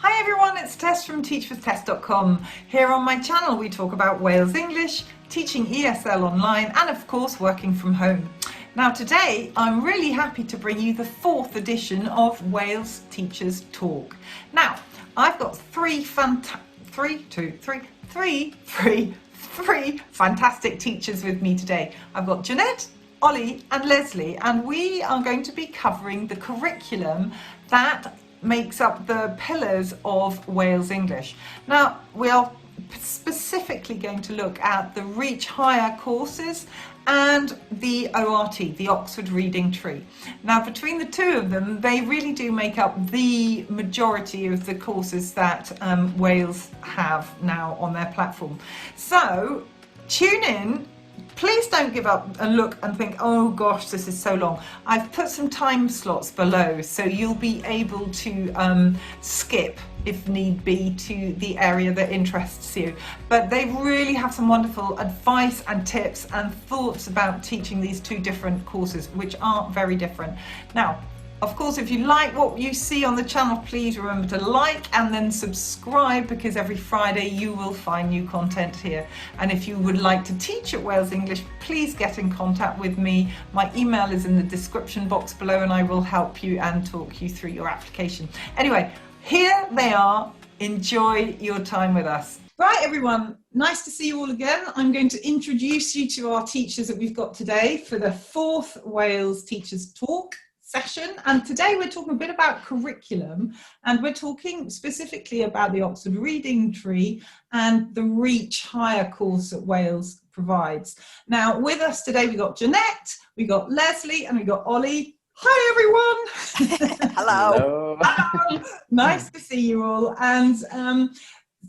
Hi everyone, it's Tess from teachwithtess.com. Here on my channel we talk about Wales English, teaching ESL online and of course working from home. Now today I'm really happy to bring you the 4th edition of Wales Teachers Talk. Now I've got three fantastic teachers with me today. I've got Jeanette, Ollie and Leslie, and we are going to be covering the curriculum that makes up the pillars of Wales English. Now we are specifically going to look at the Reach Higher courses and the ORT, the Oxford Reading Tree. Now between the two of them, they really do make up the majority of the courses that Wales have now on their platform. So tune in. Please don't give up and look and think, oh gosh, this is so long. I've put some time slots below so you'll be able to skip if need be to the area that interests you. But they really have some wonderful advice and tips and thoughts about teaching these two different courses, which are very different. Now, of course, if you like what you see on the channel, please remember to like and then subscribe, because every Friday you will find new content here. And if you would like to teach at Wales English, please get in contact with me. My email is in the description box below and I will help you and talk you through your application. Anyway, here they are. Enjoy your time with us. Right, everyone, nice to see you all again. I'm going to introduce you to our teachers that we've got today for the 4th Wales Teachers Talk session, and today we're talking a bit about curriculum, and we're talking specifically about the Oxford Reading Tree and the Reach Higher course that Wales provides. Now with us today we've got Jeanette, we got Leslie and we got Ollie. Hi everyone. Hello. Hello. Nice to see you all. And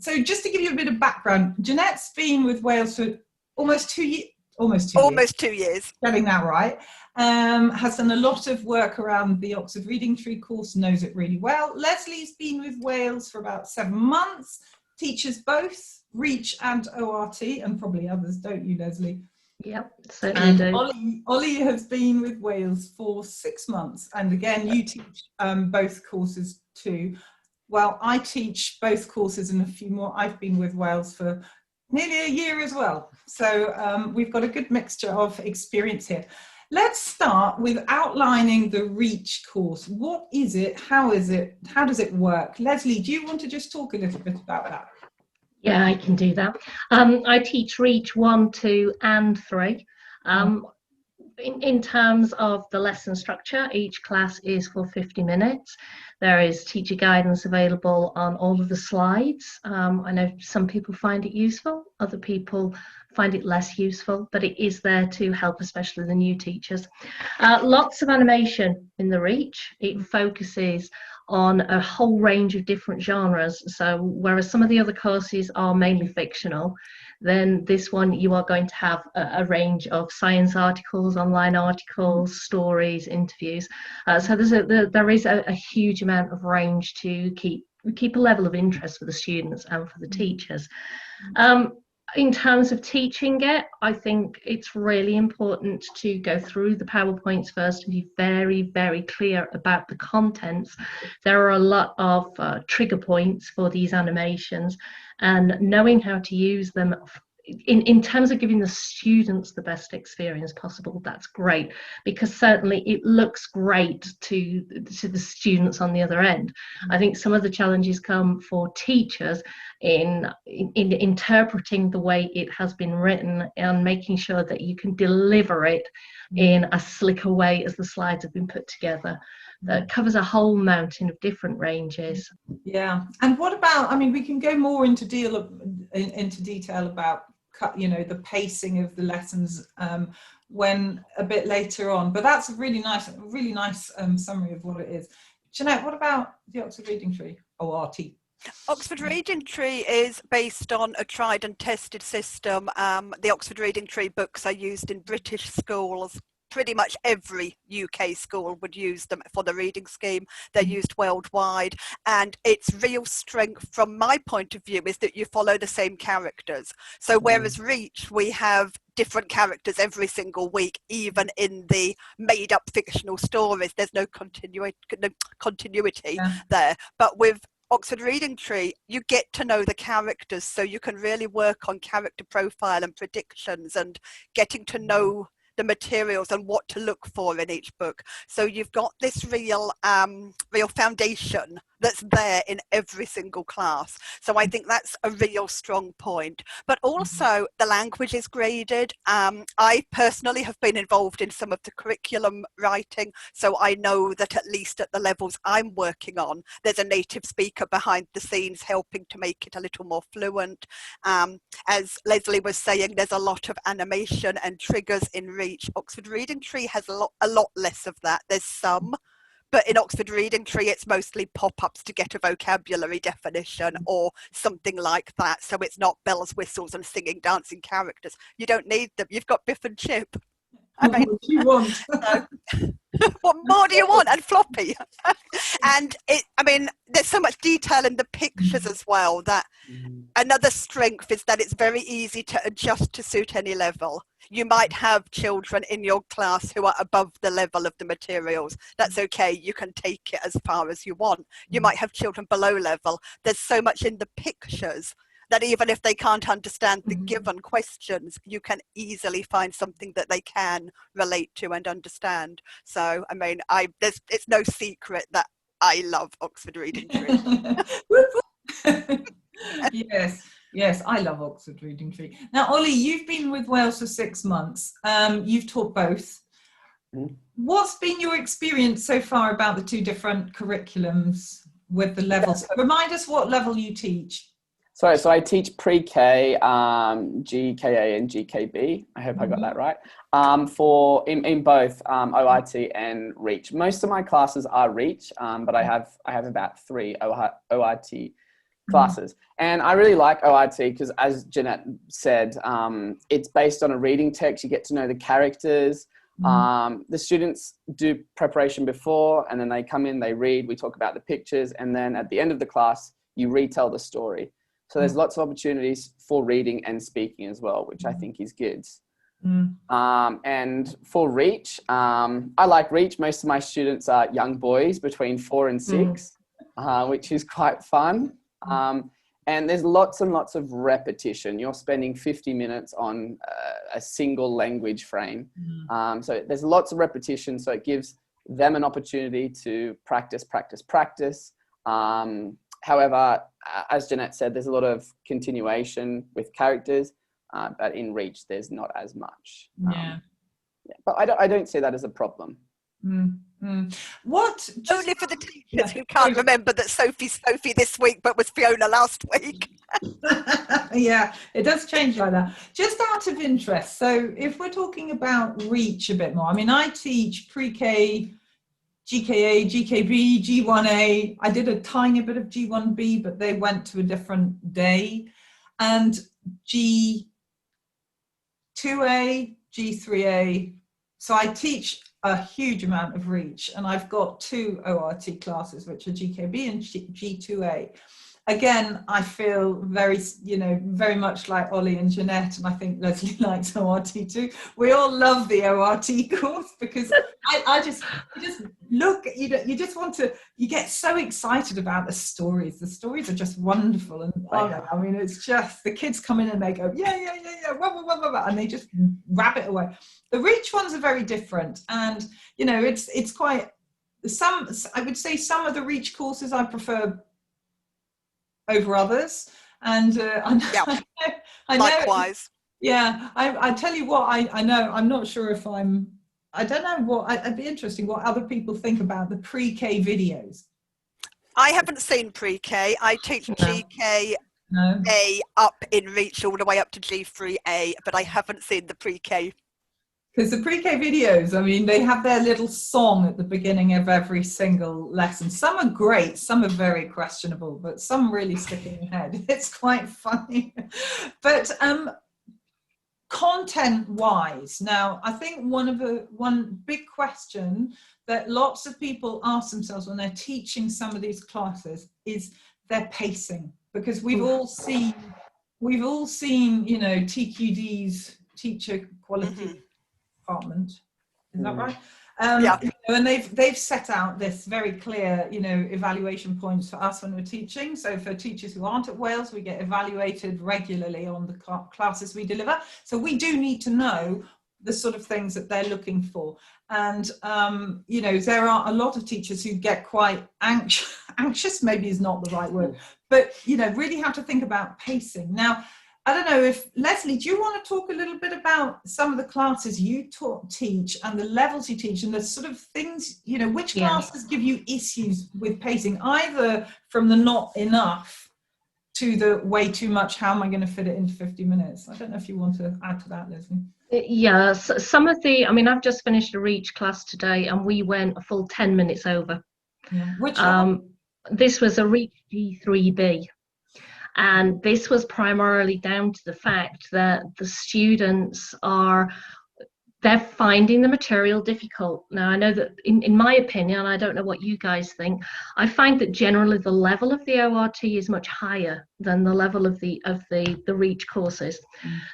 so just to give you a bit of background, Jeanette's been with Wales for almost 2 years. Almost 2 years. Getting that right. Has done a lot of work around the Oxford Reading Tree course, knows it really well. Leslie's been with Wales for about 7 months, teaches both Reach and ORT, and probably others, don't you, Leslie? Yep, certainly do. Ollie has been with Wales for 6 months, and again, you teach both courses too. Well, I teach both courses and a few more. I've been with Wales for nearly a year as well. So we've got a good mixture of experience here. Let's start with outlining the Reach course. What is it? How is it? How does it work? Leslie, do you want to just talk a little bit about that? Yeah, I can do that. I teach Reach 1, 2 and 3. In terms of the lesson structure, each class is for 50 minutes. There is teacher guidance available on all of the slides. I know some people find it useful, other people find it less useful, but it is there to help, especially the new teachers. Lots of animation in the Reach. It focuses on a whole range of different genres. So whereas some of the other courses are mainly fictional, then this one you are going to have a range of science articles, online articles, stories, interviews. So there is a huge amount of range to keep a level of interest for the students and for the teachers. In terms of teaching it, I think it's really important to go through the PowerPoints first and be very, very clear about the contents. There are a lot of trigger points for these animations, and knowing how to use them in terms of giving the students the best experience possible, that's great, because certainly it looks great to the students on the other end. I think some of the challenges come for teachers in interpreting the way it has been written and making sure that you can deliver it in a slicker way as the slides have been put together. That covers a whole mountain of different ranges. Yeah, and what about, I mean, we can go more into detail about, you know, the pacing of the lessons when a bit later on, but that's a really nice summary of what it is. Jeanette, what about the Oxford Reading Tree, ORT? Oxford Reading Tree is based on a tried and tested system. The Oxford Reading Tree books are used in British schools. Pretty much every UK school would use them for the reading scheme. They're used worldwide, and its real strength from my point of view is that you follow the same characters. So whereas Reach, we have different characters every single week, even in the made up fictional stories, there's no continuity there. But with Oxford Reading Tree, you get to know the characters, so you can really work on character profile and predictions and getting to know the materials and what to look for in each book. So you've got this real foundation that's there in every single class. So I think that's a real strong point. But also the language is graded. I personally have been involved in some of the curriculum writing, so I know that at least at the levels I'm working on, there's a native speaker behind the scenes helping to make it a little more fluent. As Leslie was saying, there's a lot of animation and triggers in Reach. Oxford Reading Tree has a lot less of that. There's some, but in Oxford Reading Tree, it's mostly pop-ups to get a vocabulary definition or something like that. So it's not bells, whistles and singing, dancing characters. You don't need them. You've got Biff and Chip. I mean, what do you want? So, what more do you want? And floppy. And I mean, there's so much detail in the pictures as well, that another strength is that it's very easy to adjust to suit any level. You might have children in your class who are above the level of the materials. That's okay. You can take it as far as you want. You might have children below level. There's so much in the pictures that even if they can't understand the given questions, you can easily find something that they can relate to and understand. So, I mean, it's no secret that I love Oxford Reading Tree. Yes, I love Oxford Reading Tree. Now, Ollie, you've been with Wales for 6 months. You've taught both. What's been your experience so far about the two different curriculums with the levels? Remind us what level you teach. Sorry, so I teach pre-K, GKA and GKB. I hope I got that right. In both ORT and Reach. Most of my classes are Reach, but I have about 3 ORT classes. And I really like ORT because, as Jeanette said, it's based on a reading text. You get to know the characters. The students do preparation before, and then they come in, they read, we talk about the pictures, and then at the end of the class, you retell the story. So there's lots of opportunities for reading and speaking as well, which I think is good. And for Reach, I like Reach. Most of my students are young boys between 4 and 6, which is quite fun. And there's lots and lots of repetition. You're spending 50 minutes on a single language frame. So there's lots of repetition. So it gives them an opportunity to practice. However, as Jeanette said, there's a lot of continuation with characters, but in Reach, there's not as much. But I don't see that as a problem. What? Only for the teachers who can't remember that Sophie's Sophie this week, but was Fiona last week. Yeah, it does change like that. Just out of interest, so if we're talking about Reach a bit more, I mean, I teach pre-K, GKA, GKB, G1A. I did a tiny bit of G1B, but they went to a different day. And G2A, G3A. So I teach a huge amount of Reach, and I've got 2 ORT classes, which are GKB and G2A. Again, I feel very much like Ollie and Jeanette, and I think Leslie likes ORT too. We all love the ORT course because you get so excited about the stories. The stories are just wonderful, and I mean, it's just the kids come in and they go, yeah, wah, wah, wah, wah, and they just rabbit away. The Reach ones are very different, and it's quite I would say some of the Reach courses I prefer over others, and I know, Likewise. Yeah, I tell you what, I know, I'm not sure if I don't know what, I'd be interesting what other people think about the pre-K videos. I haven't seen pre-K. I teach GKA up in Reach all the way up to G3A, but I haven't seen the pre-K. Because the pre-K videos, I mean, they have their little song at the beginning of every single lesson. Some are great, some are very questionable, but some really stick in your head. It's quite funny. But content-wise, now, I think one big question that lots of people ask themselves when they're teaching some of these classes is their pacing. Because we've all seen, TQD's teacher quality department, is that right? Yeah. You know, and they've set out this very clear, you know, evaluation points for us when we're teaching. So for teachers who aren't at Wales, we get evaluated regularly on the classes we deliver. So we do need to know the sort of things that they're looking for. And, you know, there are a lot of teachers who get quite anxious, maybe is not the right word, but, you know, really have to think about pacing. Now, I don't know if, Leslie, do you want to talk a little bit about some of the classes you teach and the levels you teach and the sort of things, you know, which classes give you issues with pacing, either from the not enough to the way too much, how am I going to fit it into 50 minutes? I don't know if you want to add to that, Leslie. Yeah, some of the, I mean, I've just finished a Reach class today and we went a full 10 minutes over. Yeah. Which one? This was a Reach G3B. And this was primarily down to the fact that the students they're finding the material difficult. Now, I know that in my opinion, I don't know what you guys think, I find that generally the level of the ORT is much higher than the level of the Reach courses.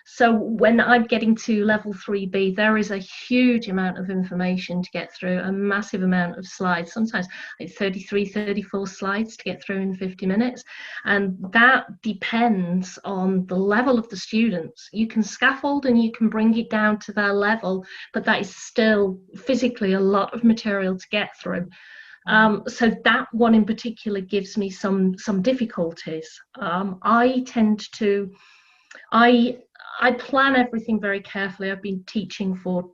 So when I'm getting to level 3B, there is a huge amount of information to get through, a massive amount of slides, sometimes like 33, 34 slides to get through in 50 minutes. And that depends on the level of the students. You can scaffold and you can bring it down to their level, but that is still physically a lot of material to get through. So that one in particular gives me some difficulties. I tend to, I plan everything very carefully. I've been teaching for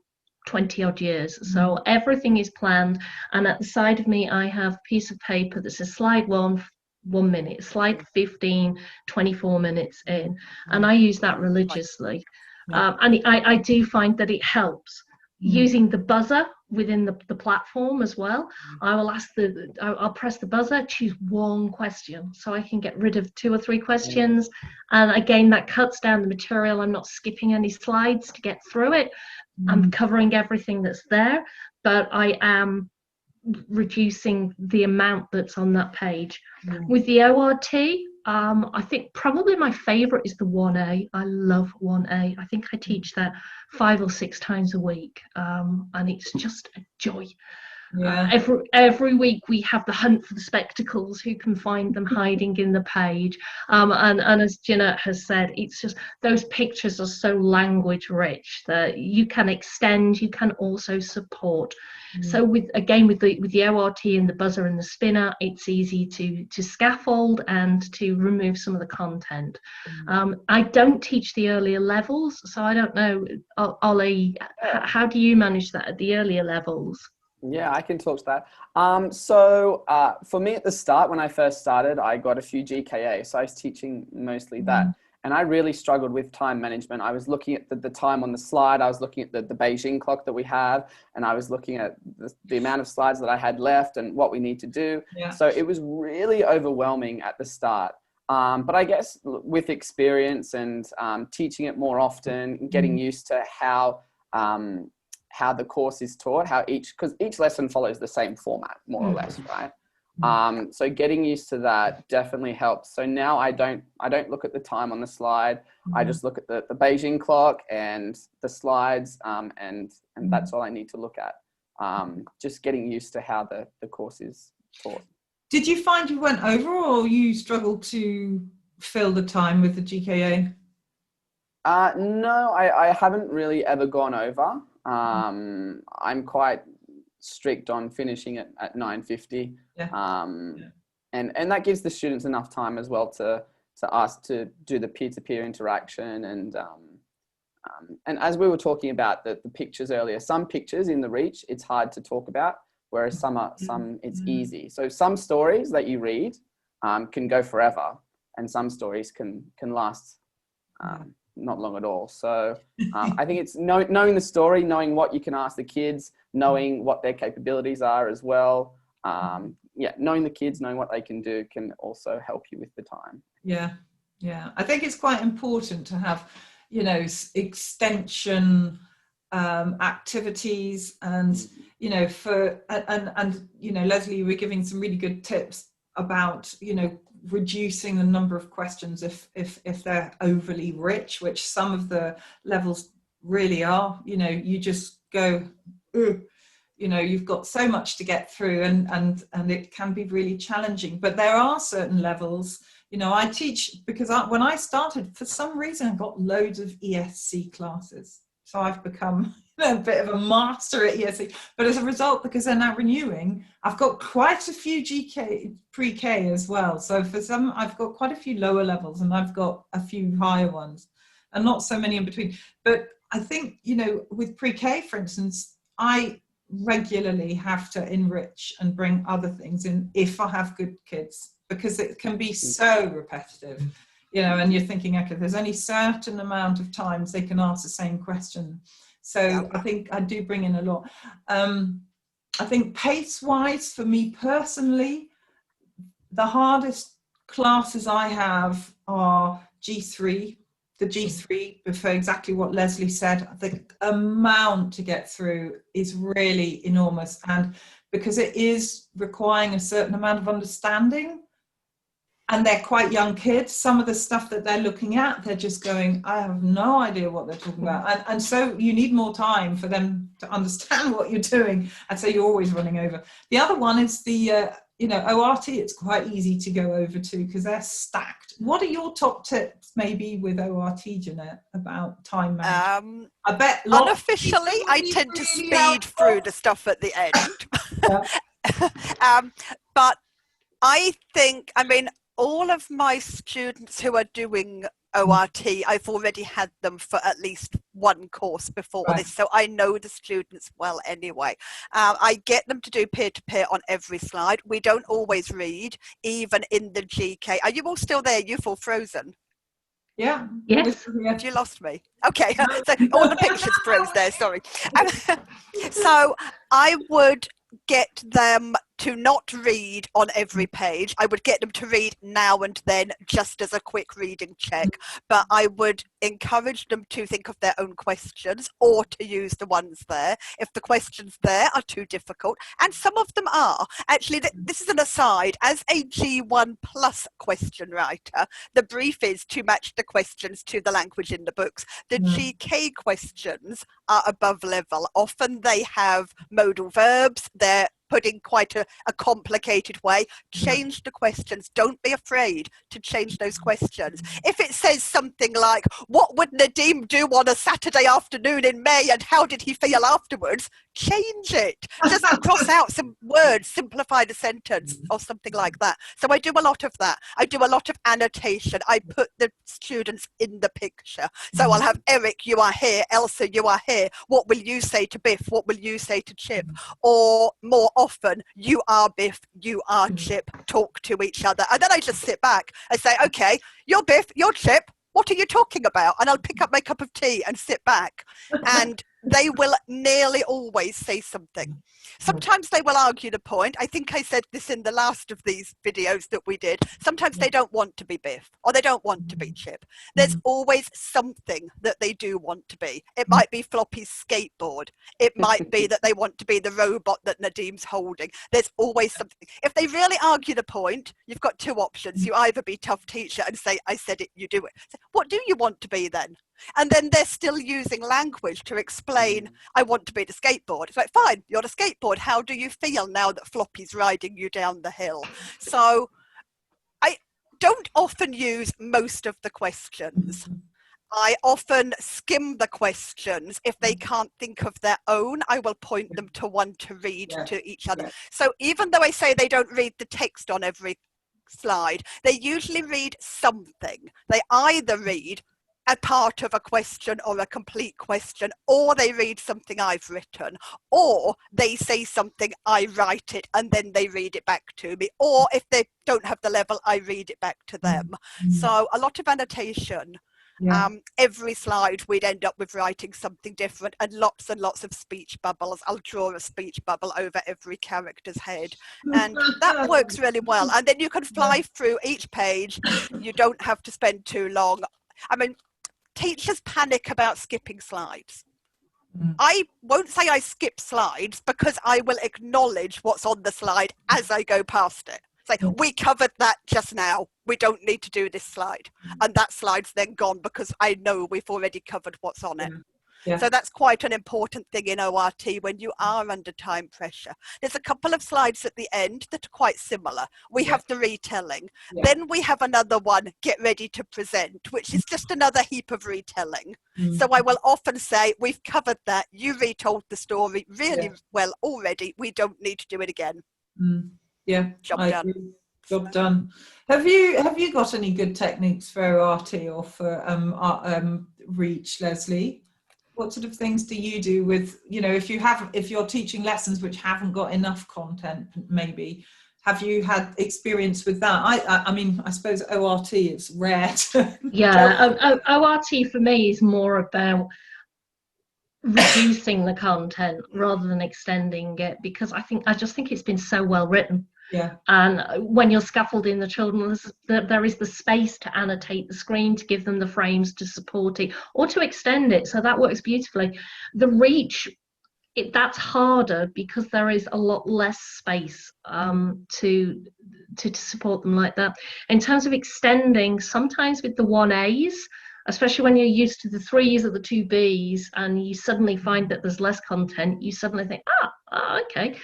20 odd years, so everything is planned, and at the side of me I have a piece of paper that says slide 1 minute, slide 15 24 minutes in, and I use that religiously. And I do find that it helps. Using the buzzer within the platform as well. I will I'll press the buzzer, choose one question, so I can get rid of 2 or 3 questions. And again, that cuts down the material. I'm not skipping any slides to get through it. I'm covering everything that's there, but I am reducing the amount that's on that page. With the ORT, I think probably my favorite is the 1A. I love 1A. I think I teach that 5 or 6 times a week, and it's just a joy. Every week we have the hunt for the spectacles, who can find them hiding in the page, and as Jeanette has said, it's just those pictures are so language rich that you can extend, you can also support. So with the ORT and the buzzer and the spinner, it's easy to scaffold and to remove some of the content. I don't teach the earlier levels, so I don't know, Ollie, how do you manage that at the earlier levels? Yeah, I can talk to that. So for me at the start, when I first started, I got a few GKA. So I was teaching mostly that. And I really struggled with time management. I was looking at the time on the slide. I was looking at the Beijing clock that we have. And I was looking at the amount of slides that I had left and what we need to do. So it was really overwhelming at the start. But I guess with experience and teaching it more often, getting used to how the course is taught, because each lesson follows the same format, more or less, right? So getting used to that definitely helps. So now I don't look at the time on the slide. I just look at the Beijing clock and the slides, and that's all I need to look at. Just getting used to how the course is taught. Did you find you went over, or you struggled to fill the time with the GKA? No, I haven't really ever gone over. I'm quite strict on finishing it at 9:50. And that gives the students enough time as well to ask to do the peer-to-peer interaction. And as we were talking about the pictures earlier, some pictures in the Reach, it's hard to talk about, whereas some it's easy. So some stories that you read can go forever, and some stories can last not long at all. So I think it's knowing the story, knowing what you can ask the kids, knowing what their capabilities are as well. Knowing the kids, knowing what they can do can also help you with the time. Yeah. I think it's quite important to have, you know, extension activities, and you know, and you know, Leslie, you were giving some really good tips about, you know, reducing the number of questions if they're overly rich, which some of the levels really are. You know, you just go, you know, you've got so much to get through, and it can be really challenging. But there are certain levels, you know, I teach because when I started, for some reason, I got loads of ESC classes. So I've become a bit of a master at ESC. But as a result, because they're now renewing, I've got quite a few GK pre-K as well. So for some, I've got quite a few lower levels, and I've got a few higher ones, and not so many in between. But I think, you know, with pre-K, for instance, I regularly have to enrich and bring other things in if I have good kids, because it can be so repetitive, you know, and you're thinking, okay, there's only certain amount of times they can ask the same question. So I think I do bring in a lot. I think pace-wise, for me personally, the hardest classes I have are G3. The G3, for exactly what Leslie said, the amount to get through is really enormous. And because it is requiring a certain amount of understanding, and they're quite young kids, some of the stuff that they're looking at, they're just going, I have no idea what they're talking about. And so you need more time for them to understand what you're doing. And so you're always running over. The other one is the, you know, ORT. It's quite easy to go over to because they're stacked. What are your top tips maybe with ORT, Jeanette, about time management? I bet unofficially, I tend to speed through the stuff at the end. But I think, I mean, all of my students who are doing ORT, I've already had them for at least one course before this, so I know the students well anyway. I get them to do peer-to-peer on every slide. We don't always read, even in the GK. Are you all still there? You're all frozen. Yeah. Yes. Have you lost me? Okay, so all the pictures froze there, sorry. So I would get them to not read on every page. I would get them to read now and then just as a quick reading check, but I would encourage them to think of their own questions or to use the ones there if the questions there are too difficult, and some of them are. Actually, this is an aside, as a G1 plus question writer, the brief is to match the questions to the language in the books. The GK questions are above level. Often they have modal verbs, they're put in quite a complicated way. Change the questions. Don't be afraid to change those questions. If it says something like, what would Nadim do on a Saturday afternoon in May and how did he feel afterwards? Change it. Just cross out some words, simplify the sentence or something like that. So I do a lot of that. I do a lot of annotation. I put the students in the picture. So I'll have Eric, you are here. Elsa, you are here. What will you say to Biff? What will you say to Chip? Or more often, you are Biff, you are Chip, talk to each other. And then I just sit back and say, okay, you're Biff, you're Chip, what are you talking about? And I'll pick up my cup of tea and sit back. And they will nearly always say something. Sometimes they will argue the point. I think I said this in the last of these videos that we did. Sometimes they don't want to be Biff or they don't want to be Chip. There's always something that they do want to be. It might be Floppy's skateboard. It might be that they want to be the robot that Nadim's holding. There's always something. If they really argue the point, you've got two options. You either be tough teacher and say, I said it, you do it. So, what do you want to be then? And then they're still using language to explain, I want to be the skateboard. It's like, fine, you're the skateboard. How do you feel now that Floppy's riding you down the hill? So I don't often use most of the questions. I often skim the questions. If they can't think of their own, I will point them to one to read to each other. So even though I say they don't read the text on every slide, they usually read something. They either read a part of a question or a complete question, or they read something I've written, or they say something, I write it, and then they read it back to me, or if they don't have the level, I read it back to them. So a lot of annotation. Every slide we'd end up with writing something different, and lots of speech bubbles. I'll draw a speech bubble over every character's head, and that works really well. And then you can fly through each page. You don't have to spend too long. I mean, teachers panic about skipping slides. I won't say I skip slides because I will acknowledge what's on the slide as I go past it. Say, we covered that just now. We don't need to do this slide. And that slide's then gone because I know we've already covered what's on it. So that's quite an important thing in ORT when you are under time pressure. There's a couple of slides at the end that are quite similar. We have the retelling. Then we have another one, get ready to present, which is just another heap of retelling. So I will often say, we've covered that. You retold the story really well already. We don't need to do it again. Yeah, Job I done. agree. Job done. Have you got any good techniques for ORT or for Reach, Leslie? What sort of things do you do with, you know, if you're teaching lessons which haven't got enough content, maybe, have you had experience with that? I mean, I suppose ORT is rare. ORT for me is more about reducing the content rather than extending it, because I just think it's been so well written. Yeah. And when you're scaffolding the children, there is the space to annotate the screen, to give them the frames to support it or to extend it. So that works beautifully. The Reach, that's harder because there is a lot less space to support them like that. In terms of extending, sometimes with the 1As, especially when you're used to the 3s or the 2Bs and you suddenly find that there's less content, you suddenly think, okay.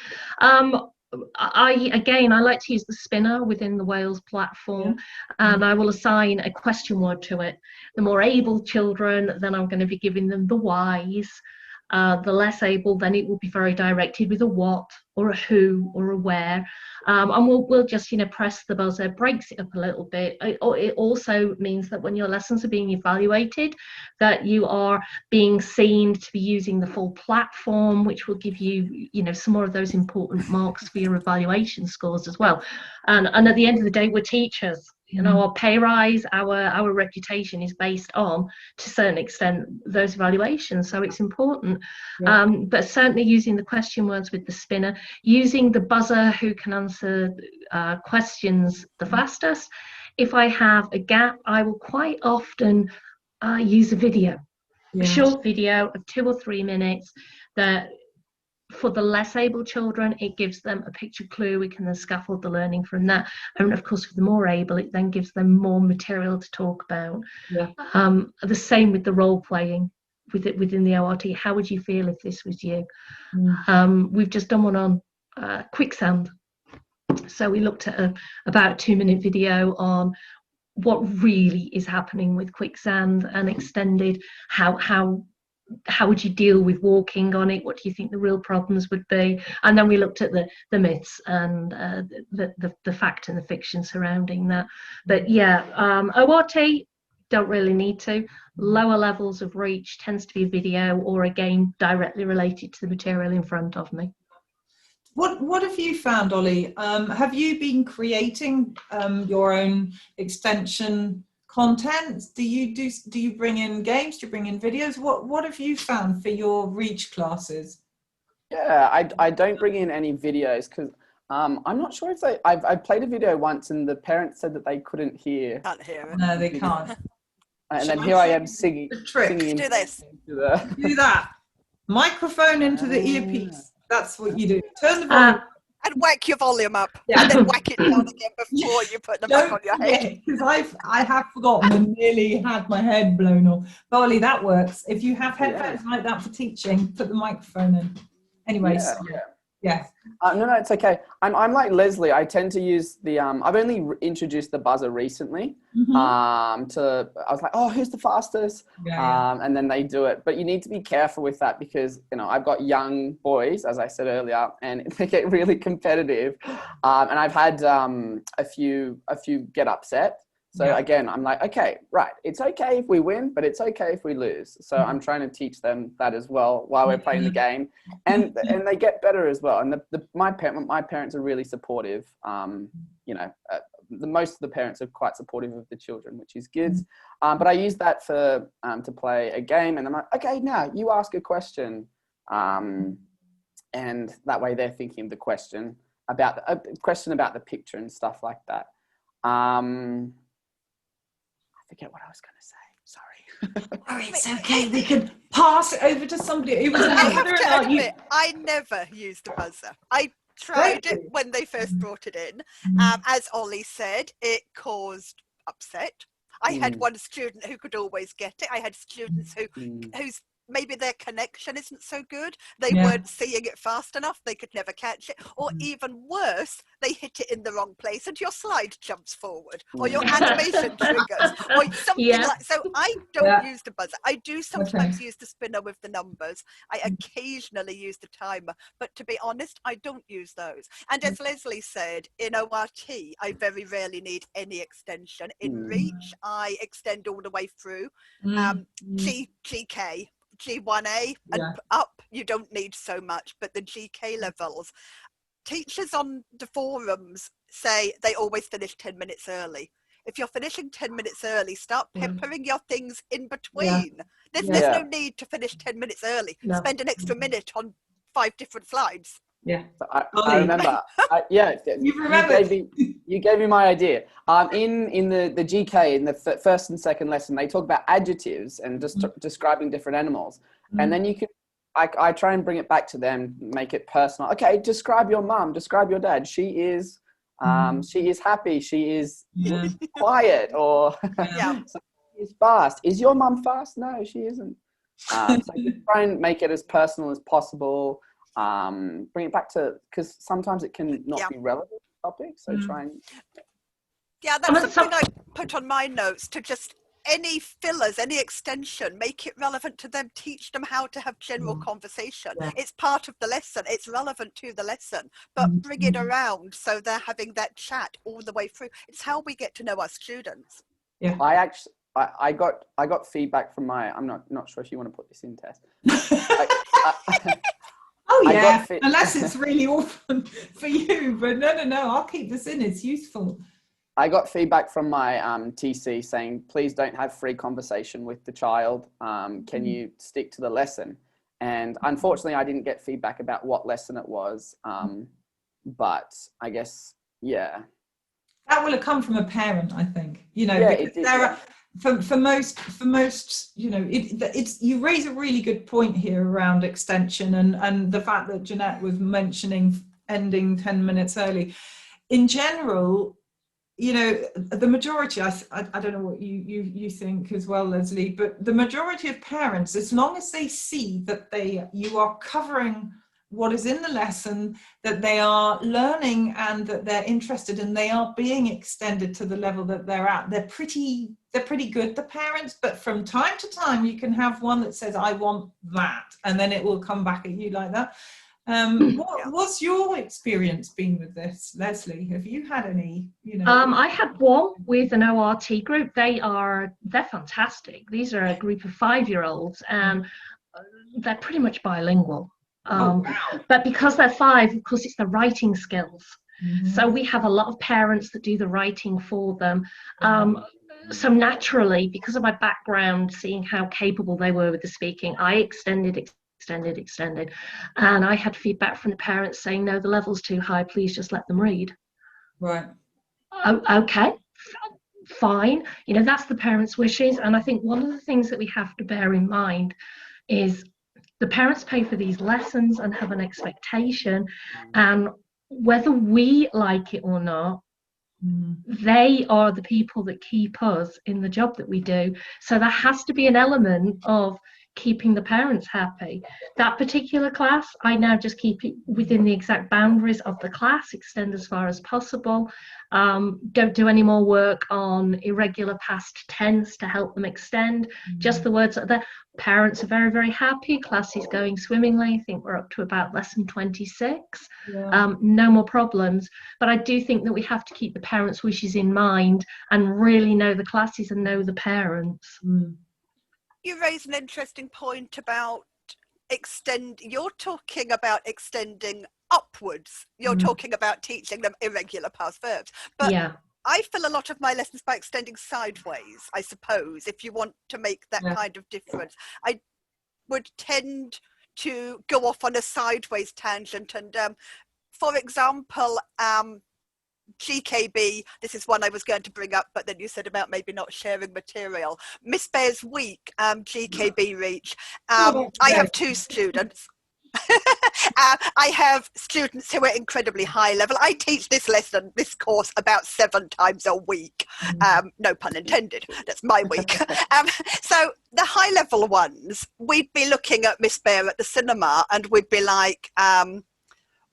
I like to use the spinner within the Wales platform, and I will assign a question word to it. The more able children, then I'm going to be giving them the whys. The less able, then it will be very directed with a what or a who or a where, and we'll just press the buzzer, breaks it up a little bit. It also means that when your lessons are being evaluated, that you are being seen to be using the full platform, which will give you some more of those important marks for your evaluation scores as well. And at the end of the day, we're teachers. Our pay rise, our reputation is based on, to a certain extent, those evaluations. So it's important. But certainly using the question words with the spinner, using the buzzer who can answer questions the fastest. If I have a gap, I will quite often use a video, a short video of 2 or 3 minutes that, for the less able children, it gives them a picture clue. We can then scaffold the learning from that. And of course, for the more able, it then gives them more material to talk about. The same with the role playing within the ORT. How would you feel if this was you? We've just done one on quicksand. So we looked at about a 2-minute video on what really is happening with quicksand and extended how would you deal with walking on it? What do you think the real problems would be? And then we looked at the myths and the fact and the fiction surrounding that. But ORT, don't really need to. Lower levels of Reach tends to be a video or a game directly related to the material in front of me. What have you found, Ollie? Have you been creating your own extension content? Do you bring in games? Do you bring in videos? What have you found for your Reach classes? I don't bring in any videos because I'm not sure if I played a video once and the parents said that they couldn't hear. Can't hear it. No, they can't. And then here I am singing. Singing do this. Do that. Microphone into the earpiece. That's what you do. Turn the volume. And whack your volume up, and then whack it down again before you put them back on your head. Because I have forgotten and nearly had my head blown off. But Ollie, that works. If you have headphones like that for teaching, put the microphone in. Anyway, no, it's okay. I'm like Leslie. I tend to use the I've only introduced the buzzer recently. I was like, oh, who's the fastest? And then they do it. But you need to be careful with that because I've got young boys, as I said earlier, and they get really competitive. And I've had a few get upset. So again, I'm like, okay, right. It's okay if we win, but it's okay if we lose. So I'm trying to teach them that as well while we're playing the game, and they get better as well. And my parents are really supportive. Most of the parents are quite supportive of the children, which is good. But I use that for to play a game, and I'm like, okay, now you ask a question, and that way they're thinking of the question about the picture and stuff like that. I forget what I was going to say. Sorry. Oh, it's okay. We can pass it over to somebody. It was I have to admit, I never used the buzzer. I tried it when they first brought it in. As Ollie said, it caused upset. I had one student who could always get it. I had students whose maybe their connection isn't so good. They Yeah. weren't seeing it fast enough. They could never catch it. Or even worse, they hit it in the wrong place and your slide jumps forward, or your animation triggers, or something Yeah. like. So I don't Yeah. use the buzzer. I do sometimes use the spinner with the numbers. I occasionally use the timer, but to be honest, I don't use those. And as Leslie said, in ORT, I very rarely need any extension. In Reach, I extend all the way through. GK, G1A and up, you don't need so much, but the GK levels, teachers on the forums say they always finish 10 minutes early. If you're finishing 10 minutes early, start peppering your things in between. There's no need to finish 10 minutes early. No. Spend an extra minute on 5 different slides. Yeah. I remember. You remember. You gave me my idea. In the GK, in the first and second lesson, they talk about adjectives and just describing different animals. And then you can, I try and bring it back to them, make it personal. Okay, describe your mum, describe your dad. She is happy. She is quiet, or she is fast. Is your mum fast? No, she isn't. So just try and make it as personal as possible. Bring it back to, because sometimes it can not be relevant topic, so try and that's something I put on my notes, to just any fillers, any extension, make it relevant to them, teach them how to have general conversation. It's part of the lesson, it's relevant to the lesson, but bring it around so they're having that chat all the way through. It's how we get to know our students. I got feedback from my, I'm not sure if you want to put this in, Tess. Oh yeah, unless it's really awful for you, but no, I'll keep this in, it's useful. I got feedback from my TC saying, please don't have free conversation with the child. Can you stick to the lesson? And unfortunately, I didn't get feedback about what lesson it was. But I guess, that will have come from a parent, I think. Because there are, for most, it's, you raise a really good point here around extension and the fact that Jeanette was mentioning ending 10 minutes early. In general, the majority, I don't know what you think as well, Leslie, but the majority of parents, as long as they see that you are covering what is in the lesson, that they are learning and that they're interested and they are being extended to the level that they're at, they're pretty good, the parents. But from time to time, you can have one that says, I want that, and then it will come back at you like that. What's your experience been with this, Leslie? Have you had any, I had one with an ORT group. They're fantastic. These are a group of 5-year-olds and they're pretty much bilingual. But because they're 5, of course, it's the writing skills. So we have a lot of parents that do the writing for them. So naturally, because of my background, seeing how capable they were with the speaking, I extended, and I had feedback from the parents saying, no, the level's too high, please just let them read. Right. Okay, fine. That's the parents' wishes. And I think one of the things that we have to bear in mind is the parents pay for these lessons and have an expectation, and whether we like it or not, they are the people that keep us in the job that we do. So there has to be an element of keeping the parents happy. That particular class, I now just keep it within the exact boundaries of the class, extend as far as possible. Don't do any more work on irregular past tense to help them extend. Just the words that are there. Parents are very, very happy. Class is going swimmingly. I think we're up to about lesson 26. No more problems. But I do think that we have to keep the parents' wishes in mind and really know the classes and know the parents. You raise an interesting point about you're talking about extending upwards. You're talking about teaching them irregular past verbs. But I fill a lot of my lessons by extending sideways, I suppose, if you want to make that kind of difference. I would tend to go off on a sideways tangent. And for example, GKB, this is one I was going to bring up, but then you said about maybe not sharing material. Miss Bear's Week, GKB Reach. I have 2 students. I have students who are incredibly high level. I teach this course about 7 times a week. No pun intended, that's my week. So the high level ones, we'd be looking at Miss Bear at the cinema and we'd be like,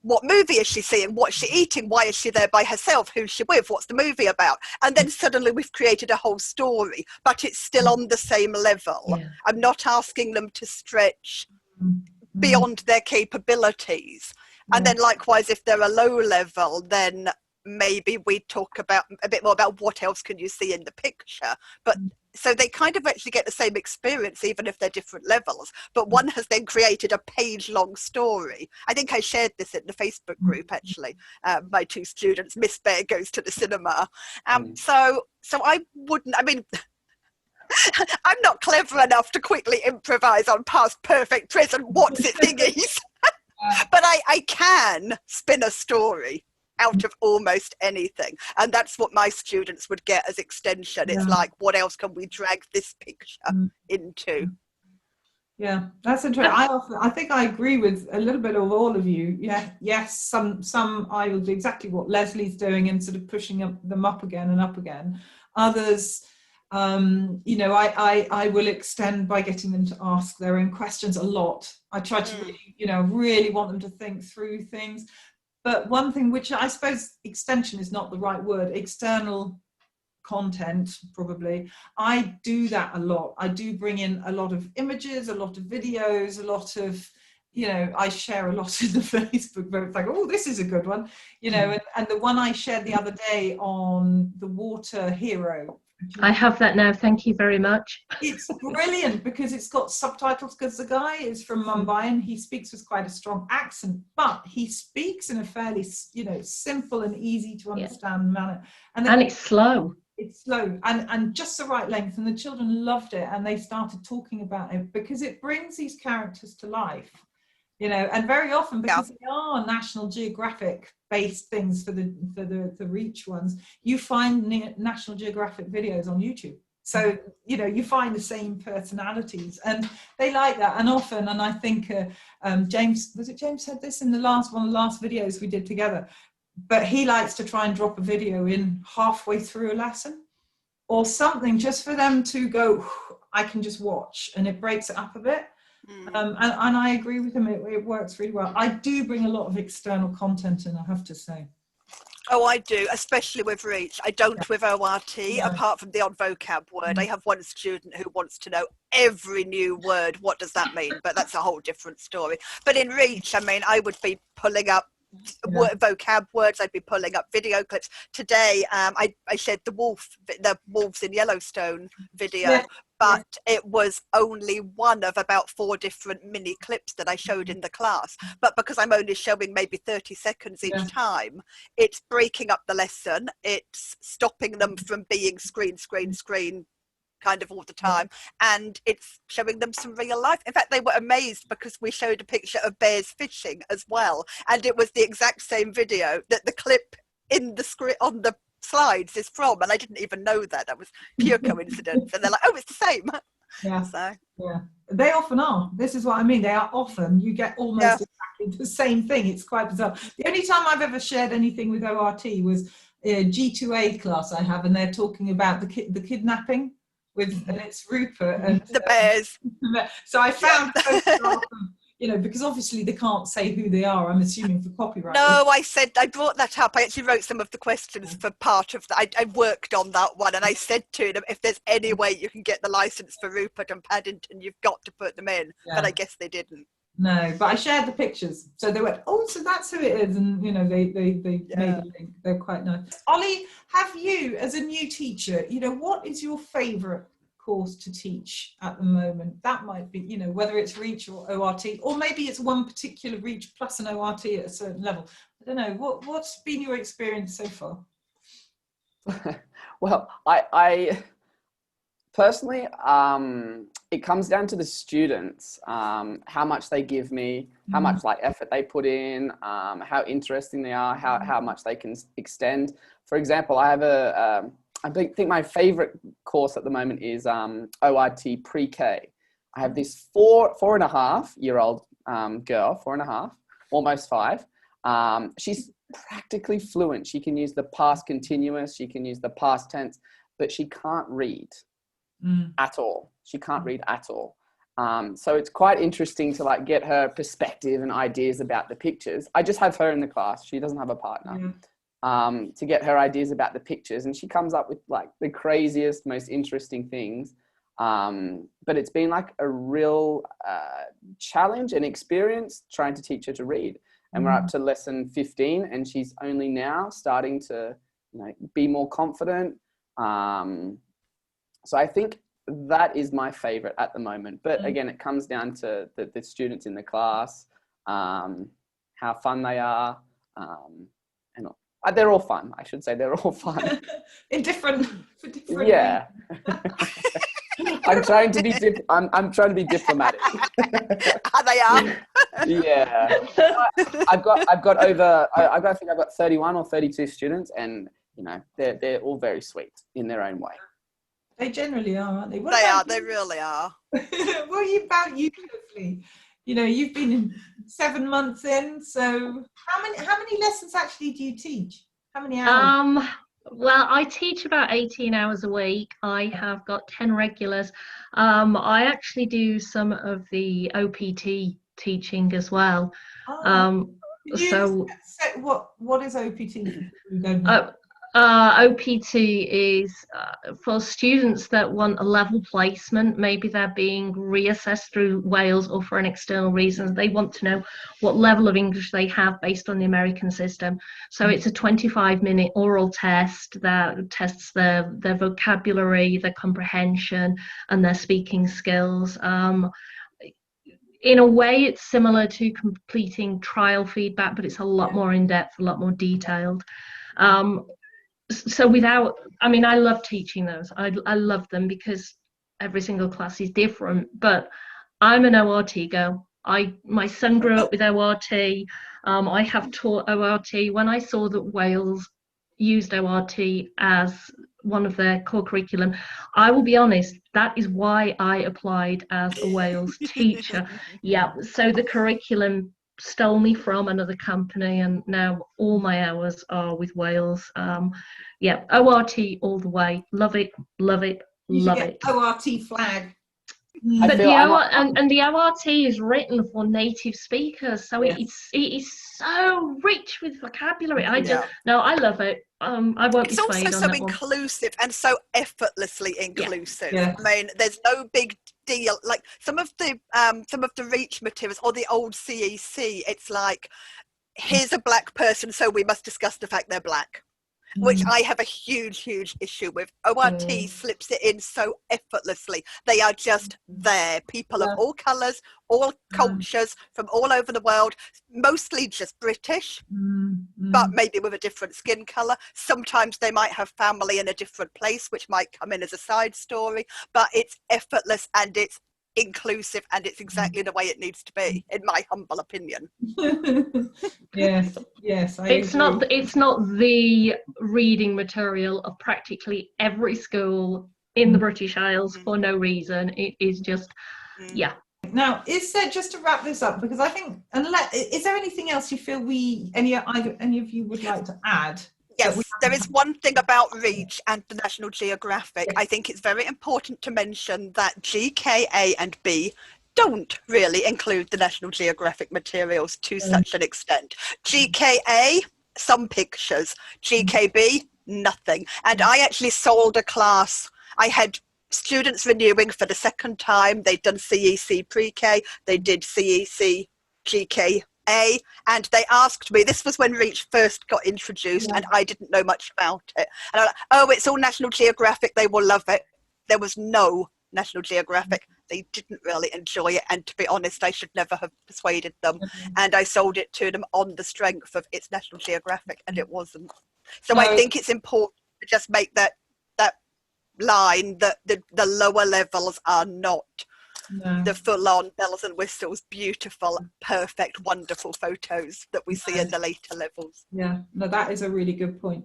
what movie is she seeing? What's she eating? Why is she there by herself? Who's she with? What's the movie about? And then suddenly we've created a whole story, but it's still on the same level. Yeah. I'm not asking them to stretch beyond their capabilities. And then likewise, if they're a low level, then maybe we talk about a bit more about what else can you see in the picture. But so they kind of actually get the same experience, even if they're different levels. But one has then created a page-long story. I think I shared this in the Facebook group, actually. My 2 students, Miss Bear goes to the cinema. So I wouldn't, I mean, I'm not clever enough to quickly improvise on past perfect, present, what's it thingies. But I can spin a story out of almost anything, and that's what my students would get as extension. It's like, what else can we drag this picture into? Yeah, that's interesting. I think I agree with a little bit of all of you. Yeah, yes, some I will do exactly what Leslie's doing and sort of pushing them up again and up again. Others, you know, I will extend by getting them to ask their own questions a lot. I try to really, you know, really want them to think through things. But one thing which I suppose extension is not the right word, external content probably, I do that a lot. I do bring in a lot of images, a lot of videos, a lot of, you know, I share a lot in the Facebook group. It's like, oh, this is a good one, you know, and the one I shared the other day on the water hero. I have that now, thank you very much. It's brilliant because it's got subtitles, because the guy is from Mumbai and he speaks with quite a strong accent, but he speaks in a fairly, you know, simple and easy to understand manner. And it's slow. It's slow and just the right length, and the children loved it and they started talking about it because it brings these characters to life, you know, and very often because they are National Geographic based things for the Reach ones, you find National Geographic videos on YouTube. So, you know, you find the same personalities and they like that. And often, and I think James said this in one of the last videos we did together, but he likes to try and drop a video in halfway through a lesson or something just for them to go, I can just watch, and it breaks it up a bit. And I agree with him, it works really well. I do bring a lot of external content in, I have to say. Oh, I do, especially with Reach. I don't with ORT, apart from the odd vocab word. I have one student who wants to know every new word. What does that mean? But that's a whole different story. But in Reach, I mean, I would be pulling up vocab words, I'd be pulling up video clips. Today, I shared the wolves in Yellowstone video, but it was only one of about 4 different mini clips that I showed in the class. But because I'm only showing maybe 30 seconds each time, it's breaking up the lesson. It's stopping them from being screen kind of all the time, and it's showing them some real life. In fact, they were amazed because we showed a picture of bears fishing as well, and it was the exact same video that the clip in the script on the slides is from, and I didn't even know that. That was pure coincidence. And they're like, oh, it's the same. They often are. This is what I mean, they are often, you get almost exactly the same thing. It's quite bizarre. The only time I've ever shared anything with ORT was a G2A class I have, and they're talking about the kidnapping and it's Rupert and the bears. So I found you know, because obviously they can't say who they are, I'm assuming for copyright. No, I brought that up. I actually wrote some of the questions for part of that. I worked on that one, and I said to them, if there's any way you can get the license for Rupert and Paddington, you've got to put them in. But I guess they didn't. No, but I shared the pictures, so they went, oh, so that's who it is, and you know, they made a link. They're quite nice. Ollie, have you, as a new teacher, you know, what is your favourite course to teach at the moment? That might be, you know, whether it's Reach or ORT, or maybe it's one particular Reach plus an ORT at a certain level. I don't know. What's been your experience so far? Well, I personally, it comes down to the students, how much they give me, how much like effort they put in, how interesting they are, how much they can extend. For example, I have I think my favorite course at the moment is ORT Pre-K. I have this 4.5-year-old girl, 4.5, almost 5. She's practically fluent. She can use the past continuous, she can use the past tense, but she can't read at all. She can't read at all. So it's quite interesting to like get her perspective and ideas about the pictures. I just have her in the class. She doesn't have a partner. To get her ideas about the pictures, and she comes up with like the craziest, most interesting things. But it's been like a real challenge and experience trying to teach her to read. And we're up to lesson 15, and she's only now starting to, you know, be more confident. So I think that is my favorite at the moment. But again, it comes down to the students in the class, how fun they are, and they're all fun. I should say they're all fun. For different yeah. I'm trying to be I'm trying to be diplomatic. They are. Yeah. I've got over. I think I've got 31 or 32 students, and you know they're all very sweet in their own way. They generally are, aren't they? They are. They really are. What about you, Leslie? You know, you've been 7 months in, so how many lessons actually do you teach? How many hours? Well, I teach about 18 hours a week. I have got 10 regulars. I actually do some of the OPT teaching as well. So what is OPT? You don't know. OPT is for students that want a level placement. Maybe they're being reassessed through Wales or for an external reason. They want to know what level of English they have based on the American system. So it's a 25-minute oral test that tests their vocabulary, their comprehension, and their speaking skills. In a way, it's similar to completing trial feedback, but it's a lot more in-depth, a lot more detailed. So I love teaching those. I love them because every single class is different, but I'm an ORT girl. My son grew up with ORT. I have taught ORT. When I saw that Wales used ORT as one of their core curriculum, I will be honest, that is why I applied as a Wales teacher. Yeah, so the curriculum stole me from another company, and now all my hours are with Wales. ORT all the way. Love it, love it, love it. ORT flag. But the ORT is written for native speakers, so it is so rich with vocabulary. I love it. I won't be swayed on that one. It's also so inclusive and so effortlessly inclusive. Yeah. I mean, there's no big deal. Like some of the Reach materials or the old CEC, it's like, here's a black person, so we must discuss the fact they're black. Which I have a huge issue with. ORT slips it in so effortlessly. They are just there. People of all colours, all cultures, from all over the world, mostly just British, but maybe with a different skin colour. Sometimes they might have family in a different place, which might come in as a side story, but it's effortless and it's inclusive and it's exactly the way it needs to be, in my humble opinion. yes it's not the reading material of practically every school in the British Isles for no reason. It is just Now, is there, just to wrap this up, because I think, is there anything else you feel any of you would like to add? Yes, there is one thing about Reach and the National Geographic. I think it's very important to mention that GKA and B don't really include the National Geographic materials to such an extent. GKA, some pictures. GKB, nothing. And I actually sold a class. I had students renewing for the second time. They'd done CEC pre-K. They did CEC GKA. And they asked me, this was when Reach first got introduced and I didn't know much about it. And I'm like, oh, it's all National Geographic, they will love it. There was no National Geographic. They didn't really enjoy it, and to be honest, I should never have persuaded them. And I sold it to them on the strength of it's National Geographic, and it wasn't. So I think it's important to just make that line that the lower levels are not the full-on bells and whistles, beautiful, perfect, wonderful photos that we see in the later levels. Yeah, no, that is a really good point.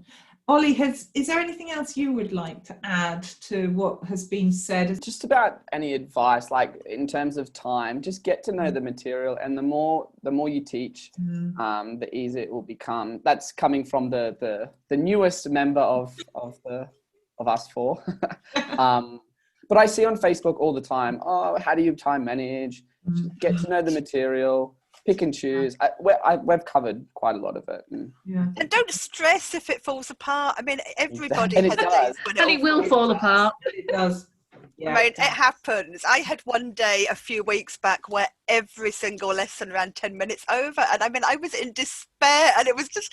Ollie, is there anything else you would like to add to what has been said? Just about any advice, like in terms of time, just get to know the material, and the more you teach, the easier it will become. That's coming from the newest member of us four. But I see on Facebook all the time, oh, how do you time manage? Get to know the material, pick and choose. We've covered quite a lot of it. And don't stress if it falls apart. I mean, everybody And has it days does. when And it will fall apart. It does. Yeah, I mean, it happens. I had one day a few weeks back where every single lesson ran 10 minutes over. And I mean, I was in despair, and it was just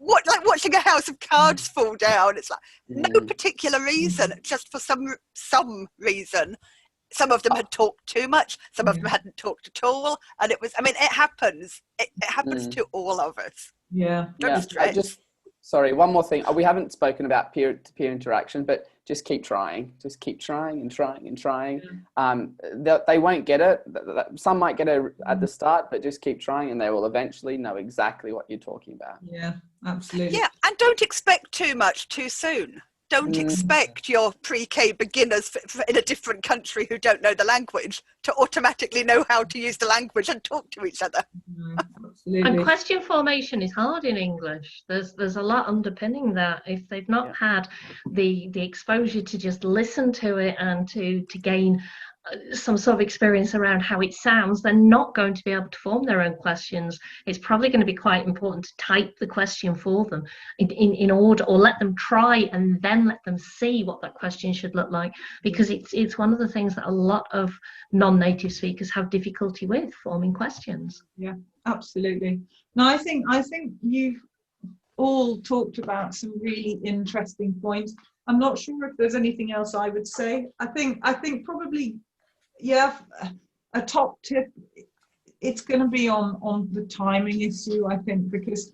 like watching a house of cards fall down. It's like no particular reason, just for some reason. Some of them had talked too much. Some of them hadn't talked at all. And it was, I mean, it happens. It happens to all of us. Yeah. Don't stress. Sorry, one more thing. We haven't spoken about peer-to-peer interaction, but just keep trying. Just keep trying and trying and trying. They won't get it. Some might get it at the start, but just keep trying, and they will eventually know exactly what you're talking about. Yeah, absolutely. Yeah, and don't expect too much too soon. Don't expect your pre-K beginners in a different country who don't know the language to automatically know how to use the language and talk to each other. Absolutely. And question formation is hard in English. There's a lot underpinning that. If they've not had the exposure to just listen to it and to gain some sort of experience around how it sounds, they're not going to be able to form their own questions. It's probably going to be quite important to type the question for them in order, or let them try and then let them see what that question should look like, because it's one of the things that a lot of non-native speakers have difficulty with, forming questions. Yeah, absolutely. No, I think you've all talked about some really interesting points. I'm not sure if there's anything else I would say. I think probably, a top tip, it's going to be on the timing issue, I think, because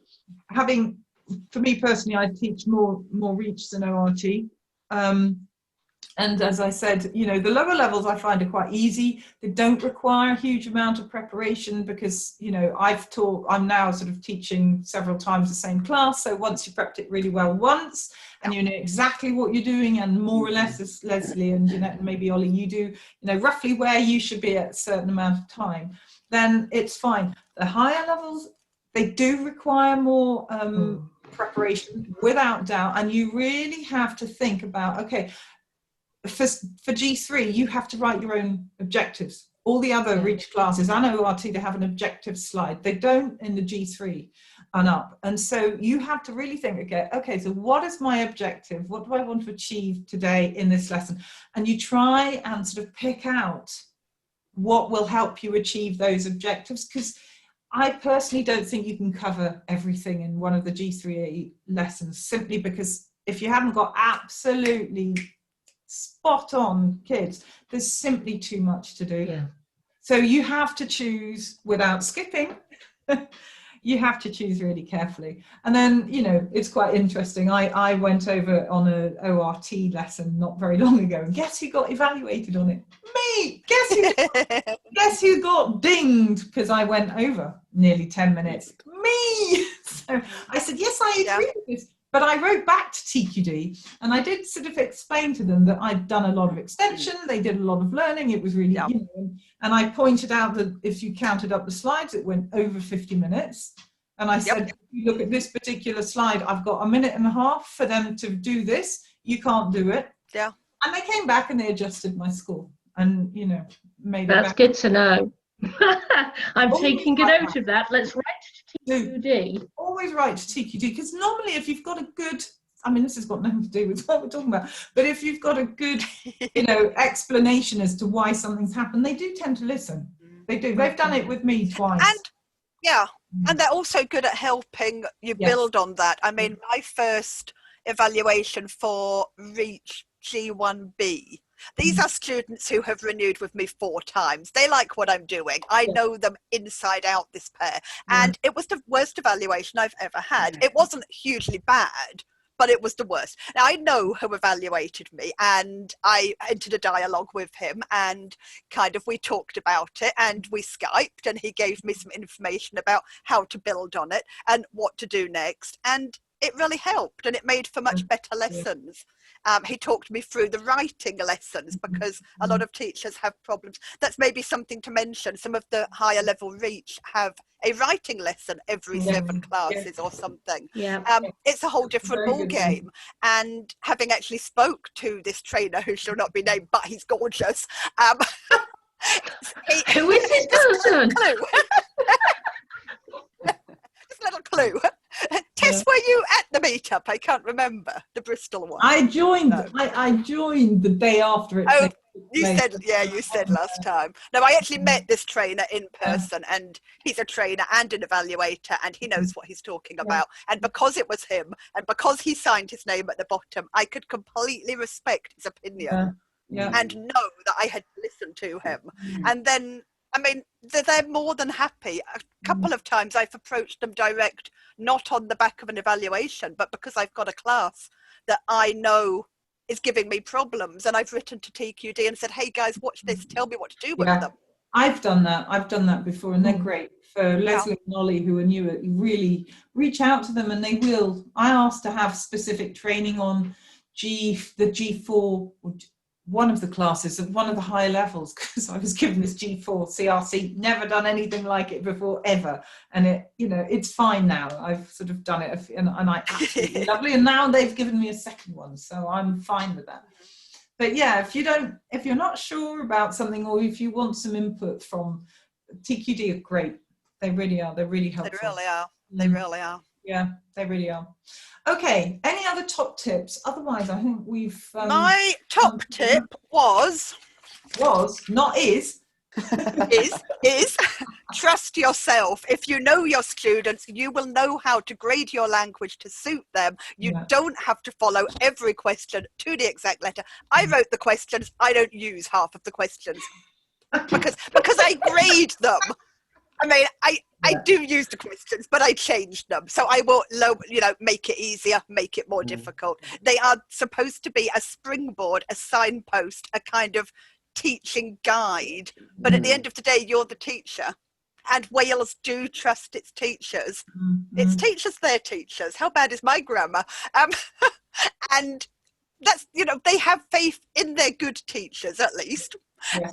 for me personally, I teach more reach than ORT. And as I said, the lower levels I find are quite easy. They don't require a huge amount of preparation because, I'm now sort of teaching several times the same class. So once you prepped it really well once, and you know exactly what you're doing, and more or less, as Leslie and Jeanette and maybe Ollie, you do, roughly where you should be at a certain amount of time, then it's fine. The higher levels, they do require more preparation, without doubt. And you really have to think about, okay, for G3, you have to write your own objectives. All the other reach classes and ORT, they have an objective slide. They don't in the G3 and up. And so you have to really think again, okay, so what is my objective? What do I want to achieve today in this lesson? And you try and sort of pick out what will help you achieve those objectives, because I personally don't think you can cover everything in one of the G3A lessons, simply because if you haven't got absolutely spot on kids, there's simply too much to do. Yeah. So you have to choose without skipping. You have to choose really carefully. And then, it's quite interesting. I went over on a ORT lesson not very long ago, and guess who got evaluated on it? Me! Guess who got dinged because I went over nearly 10 minutes? Me! So I said, yes, I agree with this. But I wrote back to TQD, and I did sort of explain to them that I'd done a lot of extension, they did a lot of learning, it was really, and I pointed out that if you counted up the slides, it went over 50 minutes. And I said, if you look at this particular slide, I've got a minute and a half for them to do this, you can't do it. Yeah. And they came back and they adjusted my score and, made it That's better. good to know. I'm taking a note of that. Let's write to TQD. Always write to TQD, because normally if you've got a good, this has got nothing to do with what we're talking about, but if you've got a good, explanation as to why something's happened, they do tend to listen. They do. They've done it with me twice. And they're also good at helping you build on that. My first evaluation for Reach G1B, these are students who have renewed with me 4 times. They like what I'm doing. I know them inside out, this pair. And it was the worst evaluation I've ever had. It wasn't hugely bad, but it was the worst. Now, I know who evaluated me, and I entered a dialogue with him, and we talked about it, and we Skyped, and he gave me some information about how to build on it and what to do next. And it really helped, and it made for much better lessons. He talked me through the writing lessons, because a lot of teachers have problems. That's maybe something to mention. Some of the higher level Reach have a writing lesson every 7 classes or something. It's a whole different ball game. And having actually spoke to this trainer, who shall not be named, but he's gorgeous. Who is this person? Just a little clue. Tess, were you at the meetup? I can't remember, the Bristol one. I joined. I joined the day after it. Oh, you said, you said last time. No, I actually met this trainer in person, and he's a trainer and an evaluator, and he knows what he's talking about. And because it was him, and because he signed his name at the bottom, I could completely respect his opinion and know that I had listened to him. And then, I mean, they're more than happy. A couple of times I've approached them direct, not on the back of an evaluation, but because I've got a class that I know is giving me problems, and I've written to TQD and said, hey guys, watch this, tell me what to do with them. I've done that before, and they're great. For Leslie and Ollie, who are newer, you really reach out to them, and they will. I asked to have specific training on the G4, one of the classes at one of the higher levels, because I was given this G4 CRC, never done anything like it before ever, and it's fine now. I've sort of done it, and I absolutely lovely, and now they've given me a second one, so I'm fine with that. But yeah, if you're not sure about something, or if you want some input from TQD, are great. They really are. They're really helpful. They really are. They really are. Yeah, they really are. Okay, any other top tips? Otherwise, I think we've... my top tip was, not is. is trust yourself. If you know your students, you will know how to grade your language to suit them. You don't have to follow every question to the exact letter. I wrote the questions. I don't use half of the questions because I grade them. I mean, I do use the questions, but I changed them. So I will, make it easier, make it more difficult. They are supposed to be a springboard, a signpost, a kind of teaching guide. But at the end of the day, you're the teacher. And Wales do trust its teachers. Its teachers, their teachers. How bad is my grammar? And that's, they have faith in their good teachers, at least.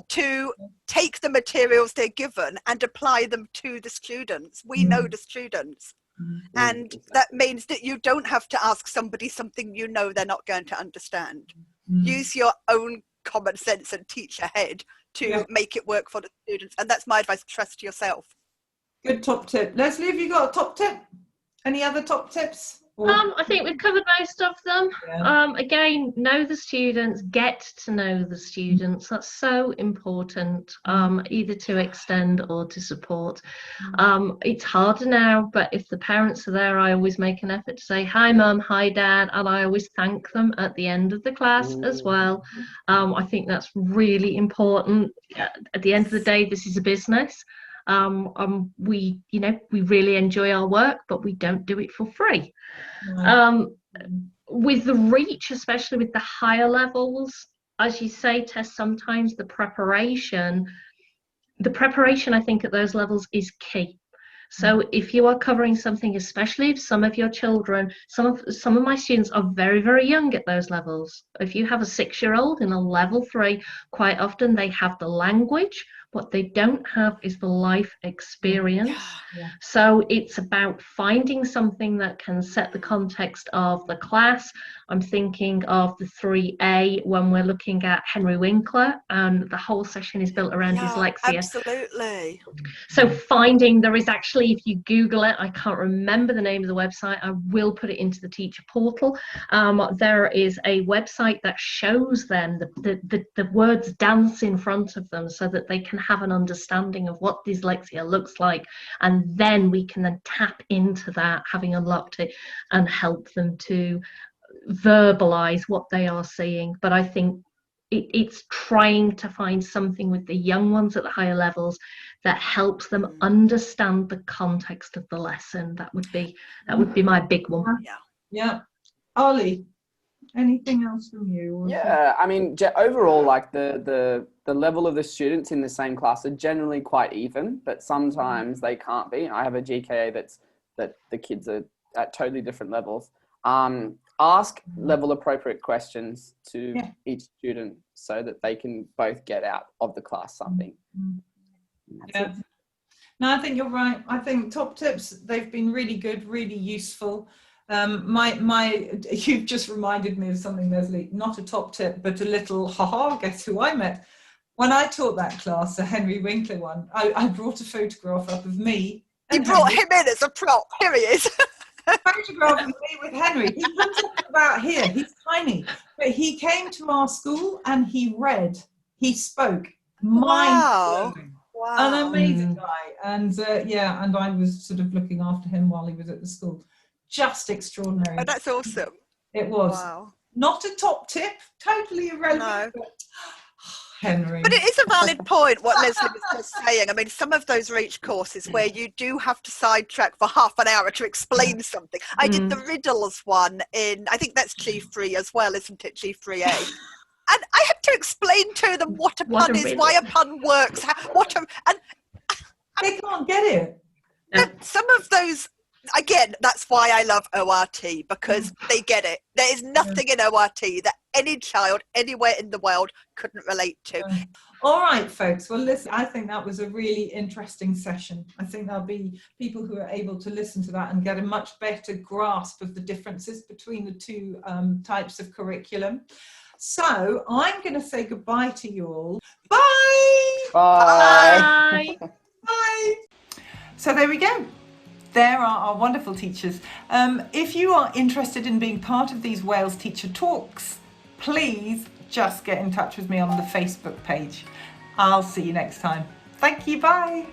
To take the materials they're given and apply them to the students. We know the students. And that means that you don't have to ask somebody something they're not going to understand. Use your own common sense and teacher head to make it work for the students. And that's my advice, trust yourself. Good top tip. Leslie, have you got a top tip? Any other top tips? I think we've covered most of them. Again, know the students, get to know the students. That's so important, either to extend or to support. It's harder now, but if the parents are there, I always make an effort to say, hi mum, hi dad, and I always thank them at the end of the class as well. I think that's really important. At the end of the day, this is a business. We really enjoy our work, but we don't do it for free. With the Reach, especially with the higher levels, as you say, Tess, sometimes the preparation I think at those levels is key. So if you are covering something, especially if some of your children, some of my students are very, very young at those levels. If you have a 6-year-old in a level 3, quite often they have the language. What they don't have is the life experience. So it's about finding something that can set the context of the class. I'm thinking of the 3A when we're looking at Henry Winkler, and the whole session is built around dyslexia. Absolutely. So there is actually, if you Google it, I can't remember the name of the website, I will put it into the teacher portal. There is a website that shows them the words dance in front of them so that they can have an understanding of what dyslexia looks like, and then we can then tap into that, having unlocked it, and help them to verbalize what they are seeing. But I think it's trying to find something with the young ones at the higher levels that helps them understand the context of the lesson. That would be my big one. Ollie, anything else from you? I mean, overall, like the level of the students in the same class are generally quite even, but sometimes they can't be. I have a GKA that the kids are at totally different levels. Ask level appropriate questions to each student so that they can both get out of the class something. Yeah. No, I think you're right. I think top tips, they've been really good, really useful. You've just reminded me of something, Leslie, not a top tip, but a little, guess who I met? When I taught that class, the Henry Winkler one, I brought a photograph up of me. You brought him in as a prop. Here he is. Photograph of me with Henry. He comes up about here. He's tiny, but he came to our school and he read. He spoke. Mind-blowing. Wow. An amazing guy. And and I was sort of looking after him while he was at the school. Just extraordinary. Oh, that's awesome. It was. Wow. Not a top tip. Totally irrelevant. No. But, Henry. But it is a valid point what Leslie was just saying. I mean, some of those reach courses where you do have to sidetrack for half an hour to explain something. I did the riddles one in, I think that's G3 as well, isn't it? G3A. And I had to explain to them what a pun is, why a pun works, and they can't get it. But some of those, again, that's why I love ORT, because they get it. There is nothing in ORT that any child anywhere in the world couldn't relate to. All right, folks. Well, listen, I think that was a really interesting session. I think there'll be people who are able to listen to that and get a much better grasp of the differences between the two types of curriculum. So I'm going to say goodbye to you all. Bye! Bye! Bye! Bye! So there we go. There are our wonderful teachers. If you are interested in being part of these Wales Teacher Talks, please just get in touch with me on the Facebook page. I'll see you next time. Thank you. Bye.